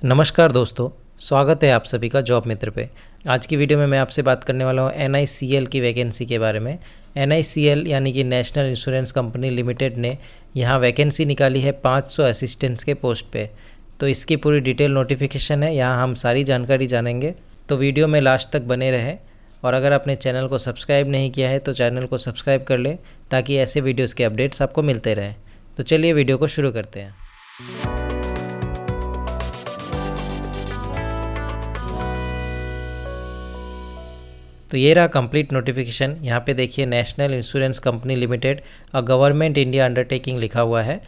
नमस्कार दोस्तों, स्वागत है आप सभी का जॉब मित्र पे। आज की वीडियो में मैं आपसे बात करने वाला हूँ NICL की वैकेंसी के बारे में। NICL यानी कि नेशनल इंश्योरेंस कंपनी लिमिटेड ने यहाँ वैकेंसी निकाली है 500 असिस्टेंट्स के पोस्ट पे। तो इसकी पूरी डिटेल नोटिफिकेशन है, यहाँ हम सारी जानकारी जानेंगे। तो वीडियो में लास्ट तक बने रहें और अगर आपने चैनल को सब्सक्राइब नहीं किया है तो चैनल को सब्सक्राइब कर लें ताकि ऐसे वीडियोज़ के अपडेट्स आपको मिलते रहें। तो चलिए वीडियो को शुरू करते हैं। तो ये रहा कंप्लीट नोटिफिकेशन। यहाँ पे देखिए national insurance company limited a government India undertaking लिखा हुआ है।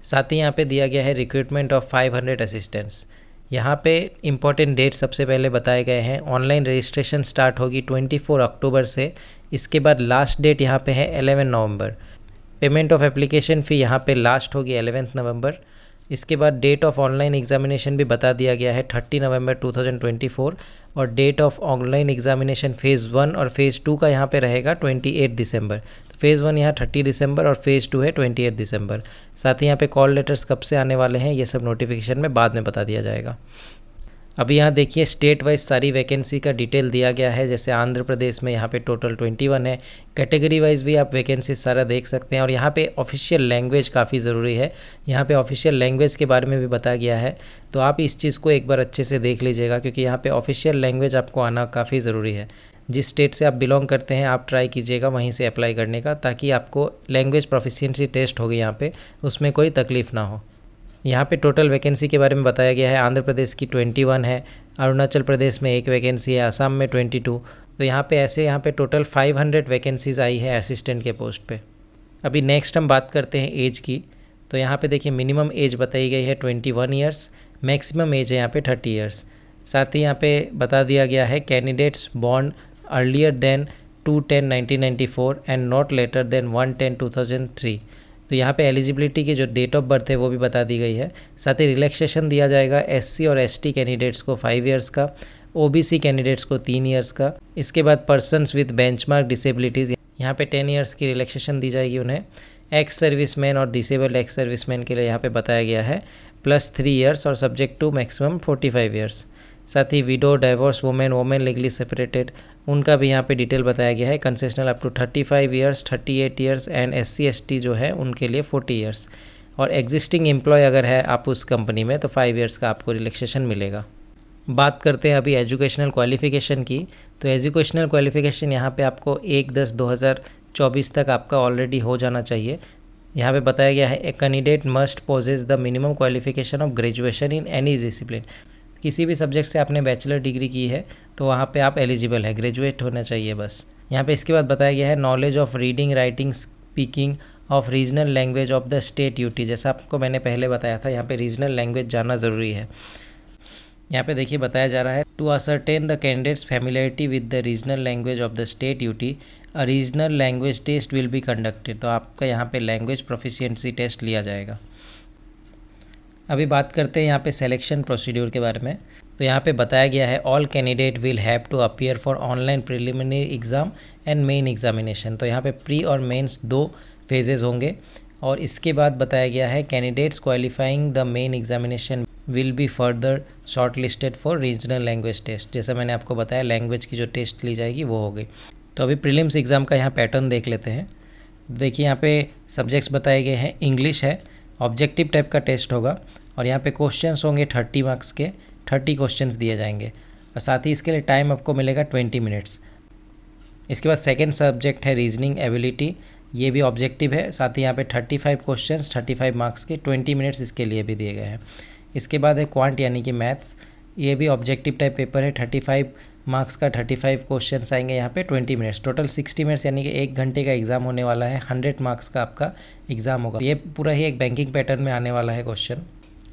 साथ ही यहाँ पे दिया गया है रिक्रूटमेंट ऑफ 500 असिस्टेंट्स। यहाँ पे इंपॉर्टेंट डेट सबसे पहले बताए गए हैं। ऑनलाइन रजिस्ट्रेशन स्टार्ट होगी 24 अक्टूबर से। इसके बाद लास्ट डेट यहाँ पे है 11 नवंबर। पेमेंट ऑफ एप्लीकेशन फ़ी यहाँ पे लास्ट होगी 11 नवंबर। इसके बाद डेट ऑफ ऑनलाइन एग्जामिनेशन भी बता दिया गया है 30 नवंबर 2024 और date of online examination phase 1 और फ़ेज़ 2 का यहाँ पे रहेगा 28 दिसंबर। तो फ़ेज़ 1 यहाँ 30 दिसंबर और फ़ेज़ 2 है 28 दिसंबर। साथ ही यहाँ पे कॉल लेटर्स कब से आने वाले हैं ये सब नोटिफिकेशन में बाद में बता दिया जाएगा। अभी यहाँ देखिए स्टेट वाइज सारी वैकेंसी का डिटेल दिया गया है। जैसे आंध्र प्रदेश में यहाँ पे टोटल 21 है। कैटेगरी वाइज भी आप वैकेंसी सारा देख सकते हैं और यहाँ पे ऑफिशियल लैंग्वेज काफ़ी ज़रूरी है। यहाँ पे ऑफिशियल लैंग्वेज के बारे में भी बताया गया है, तो आप इस चीज़ को एक बार अच्छे से देख लीजिएगा क्योंकि यहाँ पे ऑफिशियल लैंग्वेज आपको आना काफ़ी ज़रूरी है। जिस स्टेट से आप बिलोंग करते हैं आप ट्राई कीजिएगा वहीं से अप्लाई करने का, ताकि आपको लैंग्वेज प्रोफिशिएंसी टेस्ट होगी यहाँ पे, उसमें कोई तकलीफ़ ना हो। यहाँ पे टोटल वैकेंसी के बारे में बताया गया है। आंध्र प्रदेश की 21 है, अरुणाचल प्रदेश में 1 वैकेंसी है, असम में 22। तो यहाँ पे टोटल 500 वैकेंसीज़ आई है असिस्टेंट के पोस्ट पे। अभी नेक्स्ट हम बात करते हैं एज की। तो यहाँ पे देखिए मिनिमम एज बताई गई है 21 ईयर्स, मैक्सिमम एज है यहाँ पे 30 ईयर्स। साथ ही यहाँ पे बता दिया गया है candidates born earlier than 2/10/1994 and not later than 1/10/2003। तो यहाँ पे एलिजिबिलिटी की जो डेट ऑफ बर्थ है वो भी बता दी गई है। साथ ही रिलैक्सेशन दिया जाएगा SC और ST कैंडिडेट्स को 5 ईयर्स का, OBC कैंडिडेट्स को 3 ईयर्स का। इसके बाद पर्सन्स विद बेंचमार्क डिसेबिलिटीज़ यहाँ पे 10 ईयर्स की रिलैक्सेशन दी जाएगी उन्हें। एक्स सर्विसमैन और डिसेबल्ड एक्स सर्विसमैन के लिए यहाँ पे बताया गया है +3 ईयर्स और सब्जेक्ट टू मैक्सिमम 45 ईयर्स। साथ ही widow, divorce women legally separated, उनका भी यहाँ पे डिटेल बताया गया है। Concessional up to 35 years, 38 years and SC ST जो है उनके लिए 40 ईयर्स। और एग्जिस्टिंग एम्प्लॉय अगर है आप उस कंपनी में तो 5 ईयर्स का आपको रिलैक्सेशन मिलेगा। बात करते हैं अभी एजुकेशनल क्वालिफ़िकेशन की। तो एजुकेशनल क्वालिफ़िकेशन यहाँ पे आपको 1/10/2024 तक आपका ऑलरेडी हो जाना चाहिए। यहाँ पे बताया गया है a candidate must possess the minimum qualification of graduation in any discipline. किसी भी सब्जेक्ट से आपने बैचलर डिग्री की है तो वहाँ पे आप एलिजिबल है, ग्रेजुएट होना चाहिए बस। यहाँ पे इसके बाद बताया गया है knowledge of reading, writing, speaking of regional language of the state UT. जैसा आपको मैंने पहले बताया था, यहाँ पे रीजनल लैंग्वेज जानना ज़रूरी है। यहाँ पे देखिए बताया जा रहा है to ascertain the candidates familiarity with the regional language of the state UT a regional language test will be conducted. तो आपका यहाँ पे लैंग्वेज प्रोफिशिएंसी टेस्ट लिया जाएगा। अभी बात करते हैं यहाँ पे सिलेक्शन प्रोसीड्यूर के बारे में। तो यहाँ पे बताया गया है all candidate will have to appear for online preliminary exam and main examination. तो यहाँ पे प्री और मेंस 2 फेजेज़ होंगे। और इसके बाद बताया गया है candidates qualifying the main examination will be further short listed for regional language test. जैसा मैंने आपको बताया लैंग्वेज की जो टेस्ट ली जाएगी वो हो गई। तो अभी प्रीलिम्स एग्ज़ाम का यहाँ पैटर्न देख लेते हैं। देखिए यहाँ पे सब्जेक्ट्स बताए गए हैं। इंग्लिश है, ऑब्जेक्टिव टाइप का टेस्ट होगा और यहाँ पे क्वेश्चंस होंगे 30 मार्क्स के, 30 क्वेश्चंस दिए जाएंगे और साथ ही इसके लिए टाइम आपको मिलेगा 20 मिनट्स। इसके बाद सेकंड सब्जेक्ट है रीजनिंग एबिलिटी, ये भी ऑब्जेक्टिव है। साथ ही यहाँ पे 35 क्वेश्चंस 35 मार्क्स के, 20 मिनट्स इसके लिए भी दिए गए हैं। इसके बाद है क्वांट यानी कि मैथ्स, ये भी ऑब्जेक्टिव टाइप पेपर है। 35 मार्क्स का 35 क्वेश्चंस आएंगे यहाँ पे, 20 मिनट्स, टोटल 60 मिनट्स यानी कि 1 घंटे का एग्ज़ाम होने वाला है। 100 मार्क्स का आपका एग्ज़ाम होगा। ये पूरा ही एक बैंकिंग पैटर्न में आने वाला है क्वेश्चन।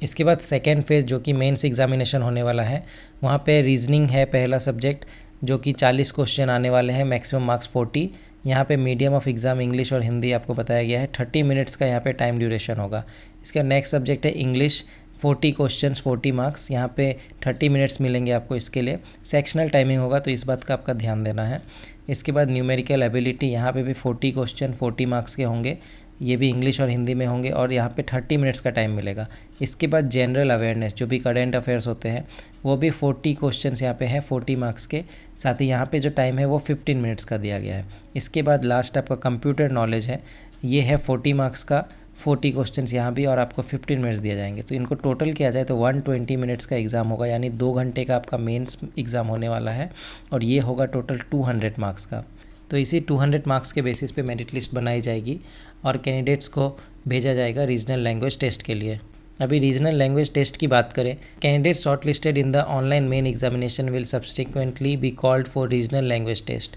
इसके बाद सेकेंड फेज़ जो कि मेंस एग्जामिनेशन होने वाला है, वहाँ पे रीजनिंग है पहला सब्जेक्ट जो कि 40 क्वेश्चन आने वाले हैं, मैक्सिमम मार्क्स 40। यहाँ पे मीडियम ऑफ एग्ज़ाम इंग्लिश और हिंदी आपको बताया गया है। 30 मिनट्स का यहाँ पे टाइम ड्यूरेशन होगा। इसका नेक्स्ट सब्जेक्ट है इंग्लिश, 40 क्वेश्चंस 40 मार्क्स, यहाँ पे 30 मिनट्स मिलेंगे आपको इसके लिए। सेक्शनल टाइमिंग होगा तो इस बात का आपका ध्यान देना है। इसके बाद न्यूमेरिकल एबिलिटी, यहाँ पे भी 40 क्वेश्चन 40 मार्क्स के होंगे। ये भी इंग्लिश और हिंदी में होंगे और यहाँ पे 30 मिनट्स का टाइम मिलेगा। इसके बाद जनरल अवेयरनेस जो भी करेंट अफेयर्स होते हैं वो भी 40 क्वेश्चंस यहाँ पे हैं 40 मार्क्स के। साथ ही यहाँ पे जो टाइम है वो 15 मिनट्स का दिया गया है। इसके बाद लास्ट आपका कंप्यूटर नॉलेज है, ये है 40 मार्क्स का, 40 क्वेश्चंस यहाँ भी और आपको 15 मिनट्स दिया जाएंगे। तो इनको टोटल किया जाए तो 120 मिनट्स का एग्ज़ाम होगा, यानी 2 घंटे का आपका मेंस एग्ज़ाम होने वाला है और ये होगा टोटल 200 मार्क्स का। तो इसी 200 मार्क्स के बेसिस पे मेरिट लिस्ट बनाई जाएगी और कैंडिडेट्स को भेजा जाएगा रीजनल लैंग्वेज टेस्ट के लिए। अभी रीजनल लैंग्वेज टेस्ट की बात करें, candidate short listed in the online main examination will subsequently be called for regional language test.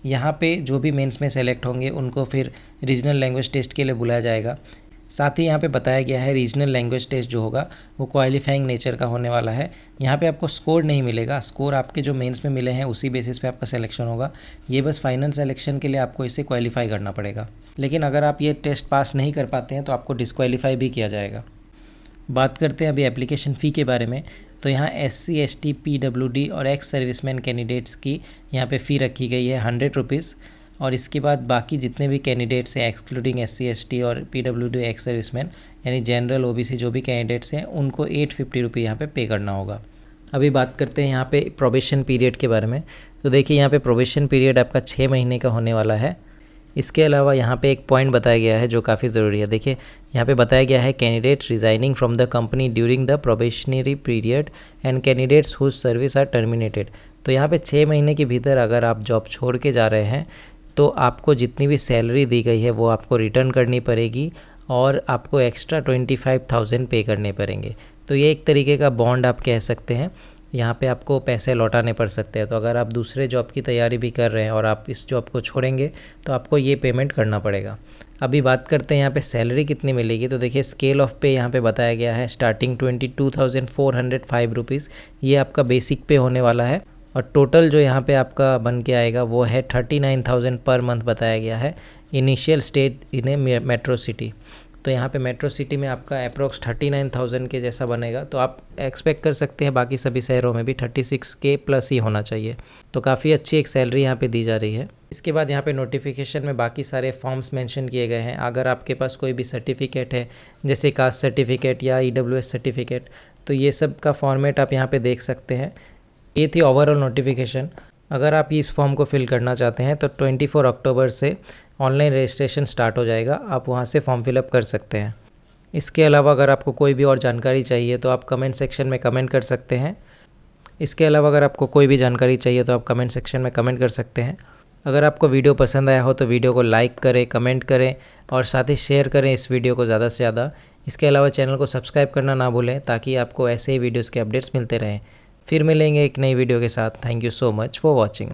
यहाँ पे जो भी मेंस में सेलेक्ट होंगे उनको फिर रीजनल लैंग्वेज टेस्ट के लिए बुलाया जाएगा। साथ ही यहाँ पे बताया गया है रीजनल लैंग्वेज टेस्ट जो होगा वो क्वालिफाइंग नेचर का होने वाला है। यहाँ पे आपको स्कोर नहीं मिलेगा, स्कोर आपके जो मेंस में मिले हैं उसी बेसिस पे आपका सिलेक्शन होगा। ये बस फाइनल सिलेक्शन के लिए आपको इसे क्वालिफाई करना पड़ेगा, लेकिन अगर आप ये टेस्ट पास नहीं कर पाते हैं तो आपको डिस्क्वालीफाई भी किया जाएगा। बात करते हैं अभी एप्लीकेशन फ़ी के बारे में। तो यहाँ SC ST PWD और एक्स सर्विसमैन कैंडिडेट्स की यहाँ पे फ़ी रखी गई है 100 रुपीज़ और इसके बाद बाकी जितने भी कैंडिडेट्स हैं एक्सक्लूडिंग SC ST और PWD एक्स सर्विसमैन यानी जनरल OBC जो भी कैंडिडेट्स हैं उनको 850 रुपये यहाँ पे पे करना होगा। अभी बात करते हैं यहाँ पे प्रोबेशन पीरियड के बारे में। तो देखिए यहाँ पे प्रोबेशन पीरियड आपका 6 महीने का होने वाला है। इसके अलावा यहाँ पे एक पॉइंट बताया गया है जो काफ़ी ज़रूरी है। देखिए यहाँ पे बताया गया है candidate resigning from the company during the probationary period and candidates whose service are terminated. तो यहाँ पे 6 महीने के भीतर अगर आप जॉब छोड़ के जा रहे हैं तो आपको जितनी भी सैलरी दी गई है वो आपको रिटर्न करनी पड़ेगी और आपको एक्स्ट्रा 25,000 पे करने पड़ेंगे। तो ये एक तरीके का बॉन्ड आप कह सकते हैं, यहाँ पे आपको पैसे लौटाने पड़ सकते हैं। तो अगर आप दूसरे जॉब की तैयारी भी कर रहे हैं और आप इस जॉब को छोड़ेंगे तो आपको ये पेमेंट करना पड़ेगा। अभी बात करते हैं यहाँ पे सैलरी कितनी मिलेगी। तो देखिए स्केल ऑफ पे यहाँ पे बताया गया है स्टार्टिंग 22,405 रुपीज़, ये आपका बेसिक पे होने वाला है और टोटल जो यहाँ पे आपका बन के आएगा वो है 39,000 पर मंथ बताया गया है। Initial state in A metro city, तो यहाँ पे मेट्रो सिटी में आपका अप्रोक्स 39,000 के जैसा बनेगा। तो आप एक्सपेक्ट कर सकते हैं बाकी सभी शहरों में भी 36K प्लस ही होना चाहिए। तो काफ़ी अच्छी एक सैलरी यहाँ पे दी जा रही है। इसके बाद यहाँ पे नोटिफिकेशन में बाकी सारे फॉर्म्स मेंशन किए गए हैं। अगर आपके पास कोई भी सर्टिफिकेट है जैसे कास्ट सर्टिफिकेट या EWS सर्टिफिकेट, तो ये सब का फॉर्मेट आप यहाँ पर देख सकते हैं। ये थी ओवरऑल नोटिफिकेशन। अगर आप इस फॉर्म को फिल करना चाहते हैं तो 24 अक्टूबर से ऑनलाइन रजिस्ट्रेशन स्टार्ट हो जाएगा, आप वहां से फॉर्म फिलअप कर सकते हैं। इसके अलावा अगर आपको कोई भी और जानकारी चाहिए तो आप कमेंट सेक्शन में कमेंट कर सकते हैं। इसके अलावा अगर आपको कोई भी जानकारी चाहिए तो आप कमेंट सेक्शन में कमेंट कर सकते हैं। अगर आपको वीडियो पसंद आया हो तो वीडियो को लाइक करें, कमेंट करें और साथ ही शेयर करें इस वीडियो को ज़्यादा से ज़्यादा। इसके अलावा चैनल को सब्सक्राइब करना ना भूलें ताकि आपको ऐसे ही वीडियोज़ के अपडेट्स मिलते रहें। फिर मिलेंगे एक नई वीडियो के साथ। Thank you so much for watching.